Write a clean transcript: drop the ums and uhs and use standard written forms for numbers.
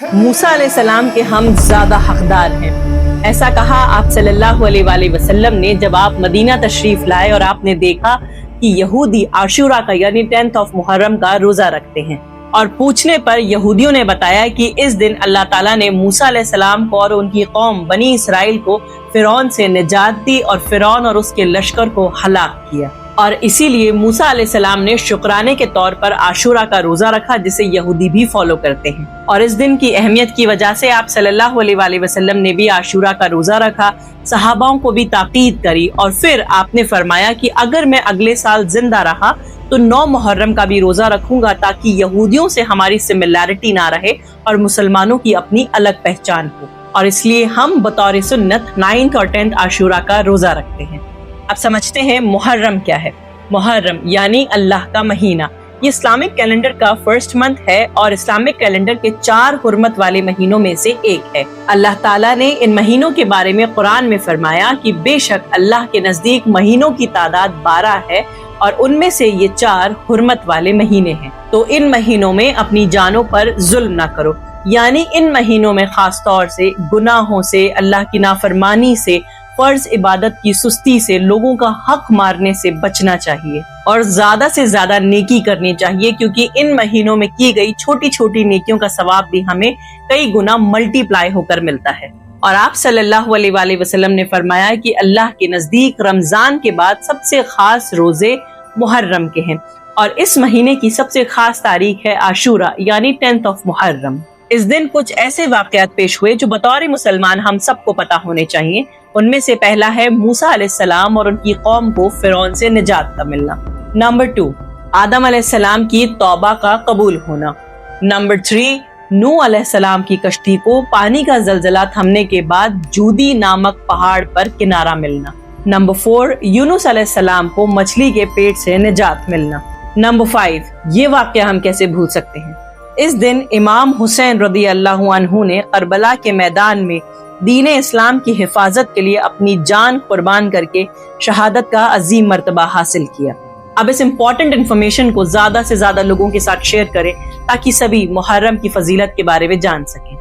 موسیٰ علیہ السلام کے ہم زیادہ حقدار ہیں، ایسا کہا آپ صلی اللہ علیہ وآلہ وسلم نے جب آپ مدینہ تشریف لائے اور آپ نے دیکھا کہ یہودی عاشورہ کا یعنی 10 محرم کا روزہ رکھتے ہیں، اور پوچھنے پر یہودیوں نے بتایا کہ اس دن اللہ تعالیٰ نے موسیٰ علیہ السلام کو اور ان کی قوم بنی اسرائیل کو فرعون سے نجات دی اور فرعون اور اس کے لشکر کو ہلاک کیا، اور اسی لیے موسیٰ علیہ السلام نے شکرانے کے طور پر عاشورہ کا روزہ رکھا جسے یہودی بھی فالو کرتے ہیں، اور اس دن کی اہمیت کی وجہ سے آپ صلی اللہ علیہ وآلہ وسلم نے بھی عاشورہ کا روزہ رکھا، صحاباؤں کو بھی تاکید کری، اور پھر آپ نے فرمایا کہ اگر میں اگلے سال زندہ رہا تو 9 محرم کا بھی روزہ رکھوں گا تاکہ یہودیوں سے ہماری سملیرٹی نہ رہے اور مسلمانوں کی اپنی الگ پہچان ہو، اور اس لیے ہم بطور سنت 9 اور 10 عاشورہ کا روزہ رکھتے ہیں۔ اب سمجھتے ہیں محرم کیا ہے۔ محرم یعنی اللہ کا مہینہ، یہ اسلامک کیلنڈر کا فرسٹ منتھ ہے اور اسلامک کیلنڈر کے 4 حرمت والے مہینوں میں سے ایک ہے۔ اللہ تعالیٰ نے ان مہینوں کے بارے میں قرآن میں فرمایا کہ بے شک اللہ کے نزدیک مہینوں کی تعداد 12 ہے اور ان میں سے یہ 4 حرمت والے مہینے ہیں، تو ان مہینوں میں اپنی جانوں پر ظلم نہ کرو، یعنی ان مہینوں میں خاص طور سے گناہوں سے، اللہ کی نافرمانی سے، فرض عبادت کی سستی سے، لوگوں کا حق مارنے سے بچنا چاہیے اور زیادہ سے زیادہ نیکی کرنی چاہیے، کیونکہ ان مہینوں میں کی گئی چھوٹی چھوٹی نیکیوں کا ثواب بھی ہمیں کئی گنا ملٹی پلائی ہو کر ملتا ہے۔ اور آپ صلی اللہ علیہ وآلہ وسلم نے فرمایا کہ اللہ کے نزدیک رمضان کے بعد سب سے خاص روزے محرم کے ہیں، اور اس مہینے کی سب سے خاص تاریخ ہے عاشورہ یعنی 10 محرم۔ اس دن کچھ ایسے واقعات پیش ہوئے جو بطور مسلمان ہم سب کو پتہ ہونے چاہیے۔ ان میں سے پہلا ہے موسیٰ علیہ السلام اور ان کی قوم کو فرعون سے نجات کا ملنا۔ نمبر 2، آدم علیہ السلام کی توبہ کا قبول ہونا۔ نمبر 3، نوح علیہ السلام کی کشتی کو پانی کا زلزلہ تھمنے کے بعد جودی نامک پہاڑ پر کنارہ ملنا۔ نمبر 4، یونس علیہ السلام کو مچھلی کے پیٹ سے نجات ملنا۔ نمبر 5، یہ واقعہ ہم کیسے بھول سکتے ہیں، اس دن امام حسین رضی اللہ عنہ نے کربلا کے میدان میں دین اسلام کی حفاظت کے لیے اپنی جان قربان کر کے شہادت کا عظیم مرتبہ حاصل کیا۔ اب اس امپورٹنٹ انفارمیشن کو زیادہ سے زیادہ لوگوں کے ساتھ شیئر کریں تاکہ سبھی محرم کی فضیلت کے بارے میں جان سکیں۔